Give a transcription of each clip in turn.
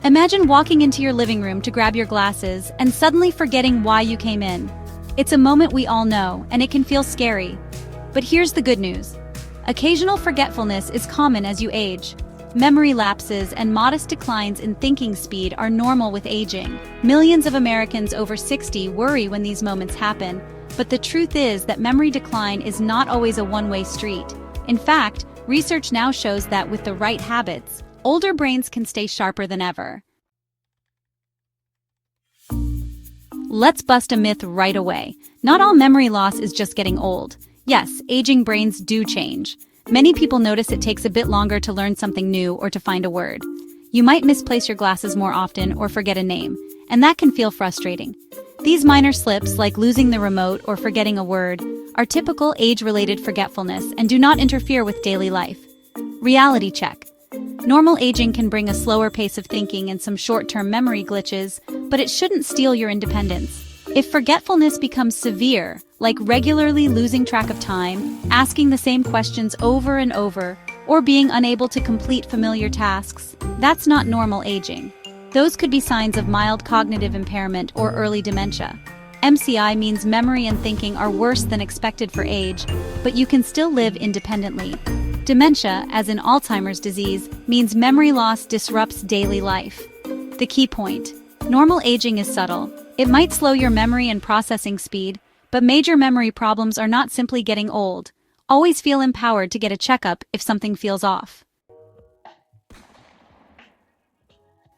Imagine walking into your living room to grab your glasses and suddenly forgetting why you came in. It's a moment we all know, and it can feel scary. But here's the good news. Occasional forgetfulness is common as you age. Memory lapses and modest declines in thinking speed are normal with aging. Millions of Americans over 60 worry when these moments happen, but the truth is that memory decline is not always a one-way street. In fact, research now shows that with the right habits, older brains can stay sharper than ever. Let's bust a myth right away. Not all memory loss is just getting old. Yes, aging brains do change. Many people notice it takes a bit longer to learn something new or to find a word. You might misplace your glasses more often or forget a name, and that can feel frustrating. These minor slips, like losing the remote or forgetting a word, are typical age-related forgetfulness and do not interfere with daily life. Reality check. Normal aging can bring a slower pace of thinking and some short-term memory glitches, but it shouldn't steal your independence. If forgetfulness becomes severe, like regularly losing track of time, asking the same questions over and over, or being unable to complete familiar tasks, that's not normal aging. Those could be signs of mild cognitive impairment or early dementia. MCI means memory and thinking are worse than expected for age, but you can still live independently. Dementia, as in Alzheimer's disease, means memory loss disrupts daily life. The key point: normal aging is subtle. It might slow your memory and processing speed, but major memory problems are not simply getting old. Always feel empowered to get a checkup if something feels off.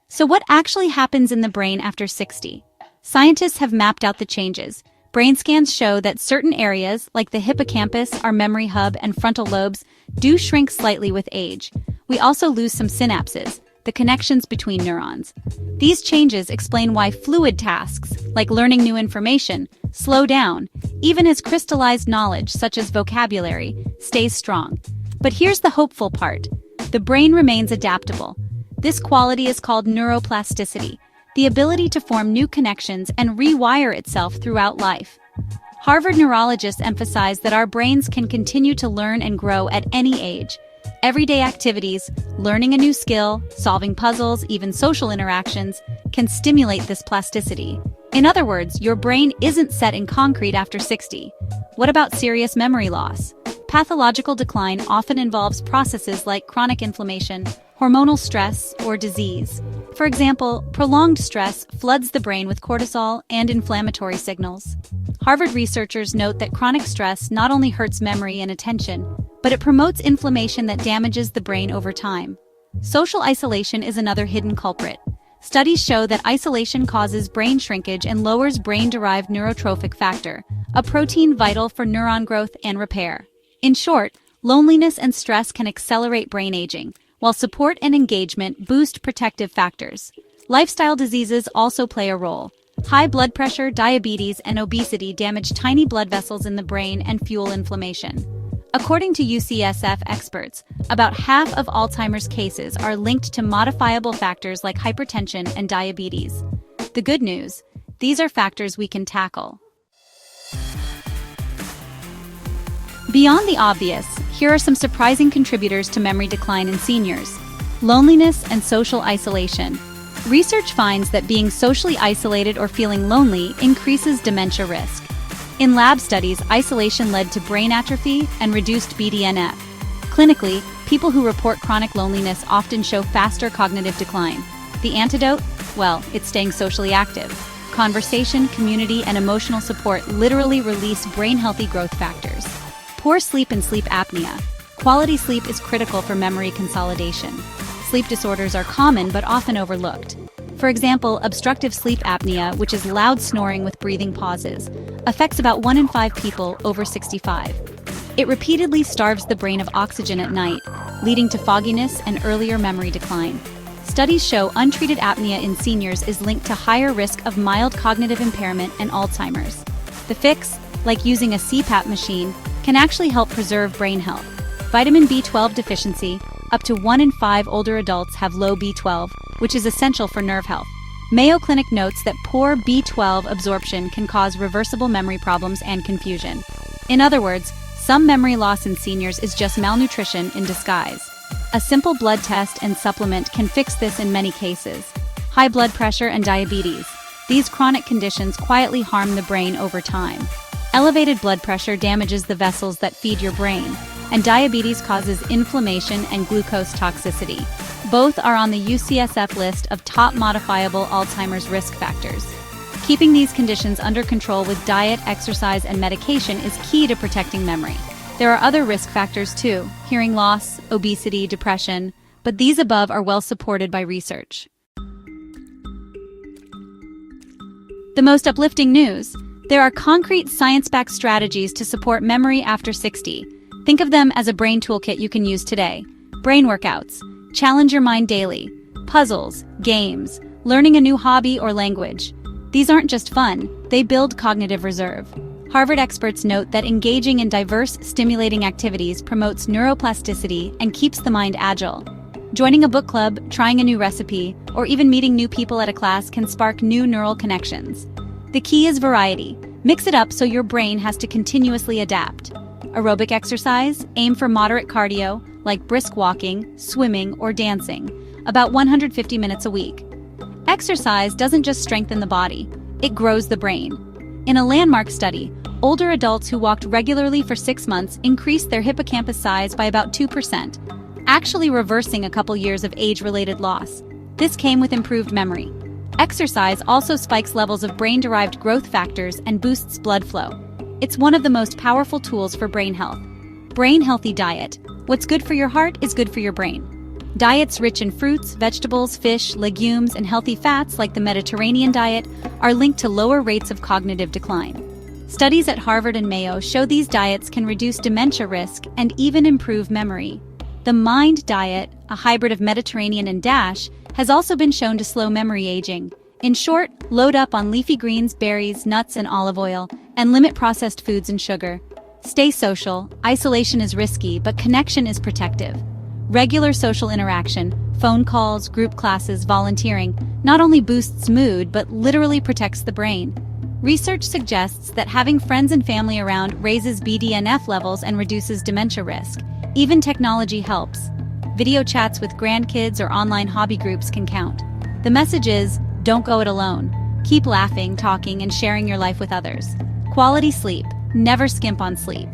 So what actually happens in the brain after 60? Scientists have mapped out the changes. Brain scans show that certain areas, like the hippocampus, our memory hub, and frontal lobes, do shrink slightly with age. We also lose some synapses, the connections between neurons. These changes explain why fluid tasks, like learning new information, slow down, even as crystallized knowledge, such as vocabulary, stays strong. But here's the hopeful part. The brain remains adaptable. This quality is called neuroplasticity, the ability to form new connections and rewire itself throughout life. Harvard neurologists emphasize that our brains can continue to learn and grow at any age. Everyday activities, learning a new skill, solving puzzles, even social interactions, can stimulate this plasticity. In other words, your brain isn't set in concrete after 60. What about serious memory loss? Pathological decline often involves processes like chronic inflammation, hormonal stress, or disease. For example, prolonged stress floods the brain with cortisol and inflammatory signals. Harvard researchers note that chronic stress not only hurts memory and attention, but it promotes inflammation that damages the brain over time. Social isolation is another hidden culprit. Studies show that isolation causes brain shrinkage and lowers brain-derived neurotrophic factor, a protein vital for neuron growth and repair. In short, loneliness and stress can accelerate brain aging, while support and engagement boost protective factors. Lifestyle diseases also play a role. High blood pressure, diabetes, and obesity damage tiny blood vessels in the brain and fuel inflammation. According to UCSF experts, about half of Alzheimer's cases are linked to modifiable factors like hypertension and diabetes. The good news: these are factors we can tackle. Beyond the obvious, here are some surprising contributors to memory decline in seniors. Loneliness and social isolation. Research finds that being socially isolated or feeling lonely increases dementia risk. In lab studies, isolation led to brain atrophy and reduced BDNF. Clinically, people who report chronic loneliness often show faster cognitive decline. The antidote? Well, it's staying socially active. Conversation, community, and emotional support literally release brain-healthy growth factors. Poor sleep and sleep apnea. Quality sleep is critical for memory consolidation. Sleep disorders are common but often overlooked. For example, obstructive sleep apnea, which is loud snoring with breathing pauses, affects about 1 in 5 people over 65. It repeatedly starves the brain of oxygen at night, leading to fogginess and earlier memory decline. Studies show untreated apnea in seniors is linked to higher risk of mild cognitive impairment and Alzheimer's. The fix, like using a CPAP machine, can actually help preserve brain health. Vitamin B12 deficiency. Up to 1 in 5 older adults have low B12, which is essential for nerve health. Mayo Clinic notes that poor B12 absorption can cause reversible memory problems and confusion. In other words, some memory loss in seniors is just malnutrition in disguise. A simple blood test and supplement can fix this in many cases. high blood pressure, and diabetes. These chronic conditions quietly harm the brain over time. Elevated blood pressure damages the vessels that feed your brain, and diabetes causes inflammation and glucose toxicity. Both are on the UCSF list of top modifiable Alzheimer's risk factors. Keeping these conditions under control with diet, exercise, and medication is key to protecting memory. There are other risk factors too: hearing loss, obesity, depression, but these above are well supported by research. The most uplifting news: there are concrete science-backed strategies to support memory after 60. Think of them as a brain toolkit you can use today. Brain workouts. Challenge your mind daily. Puzzles, games, learning a new hobby or language. These aren't just fun, they build cognitive reserve. Harvard experts note that engaging in diverse, stimulating activities promotes neuroplasticity and keeps the mind agile. Joining a book club, trying a new recipe, or even meeting new people at a class can spark new neural connections. The key is variety. Mix it up so your brain has to continuously adapt. Aerobic exercise, aim for moderate cardio, like brisk walking, swimming, or dancing, about 150 minutes a week. Exercise doesn't just strengthen the body, it grows the brain. In a landmark study, older adults who walked regularly for 6 months increased their hippocampus size by about 2%, actually reversing a couple years of age-related loss. This came with improved memory. Exercise also spikes levels of brain-derived growth factors and boosts blood flow. It's one of the most powerful tools for brain health. Brain-healthy diet. What's good for your heart is good for your brain. Diets rich in fruits, vegetables, fish, legumes, and healthy fats like the Mediterranean diet are linked to lower rates of cognitive decline. Studies at Harvard and Mayo show these diets can reduce dementia risk and even improve memory. The MIND diet, a hybrid of Mediterranean and DASH, has also been shown to slow memory aging. In short, load up on leafy greens, berries, nuts, and olive oil, and limit processed foods and sugar. Stay social. Isolation is risky, but connection is protective. Regular social interaction, phone calls, group classes, volunteering, not only boosts mood, but literally protects the brain. Research suggests that having friends and family around raises BDNF levels and reduces dementia risk. Even technology helps. Video chats with grandkids or online hobby groups can count. The message is, don't go it alone. Keep laughing, talking, and sharing your life with others. Quality sleep. Never skimp on sleep.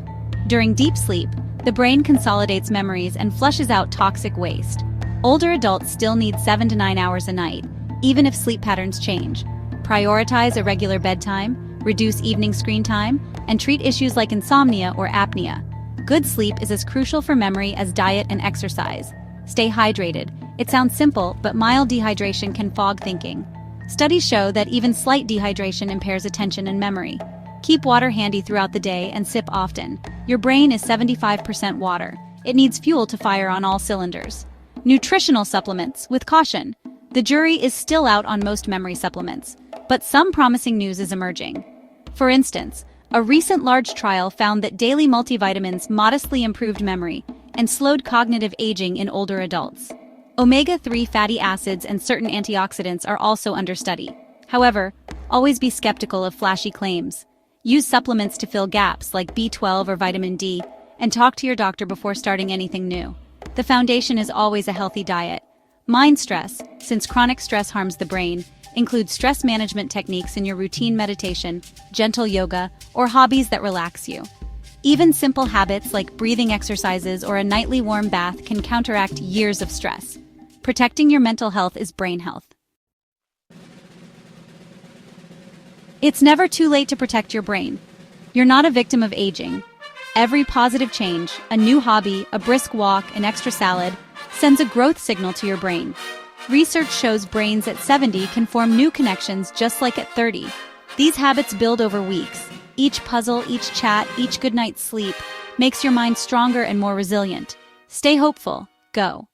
During deep sleep, the brain consolidates memories and flushes out toxic waste. Older adults still need 7 to 9 hours a night, even if sleep patterns change. Prioritize a regular bedtime, reduce evening screen time, and treat issues like insomnia or apnea. Good sleep is as crucial for memory as diet and exercise. Stay hydrated. It sounds simple, but mild dehydration can fog thinking. Studies show that even slight dehydration impairs attention and memory. Keep water handy throughout the day and sip often. Your brain is 75% water. It needs fuel to fire on all cylinders. Nutritional supplements, with caution. The jury is still out on most memory supplements, but some promising news is emerging. For instance, a recent large trial found that daily multivitamins modestly improved memory and slowed cognitive aging in older adults. Omega-3 fatty acids and certain antioxidants are also under study. However, always be skeptical of flashy claims. Use supplements to fill gaps like B12 or vitamin D, and talk to your doctor before starting anything new. The foundation is always a healthy diet. Mind stress, since chronic stress harms the brain, include stress management techniques in your routine meditation, gentle yoga, or hobbies that relax you. Even simple habits like breathing exercises or a nightly warm bath can counteract years of stress. Protecting your mental health is brain health. It's never too late to protect your brain. You're not a victim of aging. Every positive change, a new hobby, a brisk walk, an extra salad, sends a growth signal to your brain. Research shows brains at 70 can form new connections just like at 30. These habits build over weeks. Each puzzle, each chat, each good night's sleep makes your mind stronger and more resilient. Stay hopeful. Go.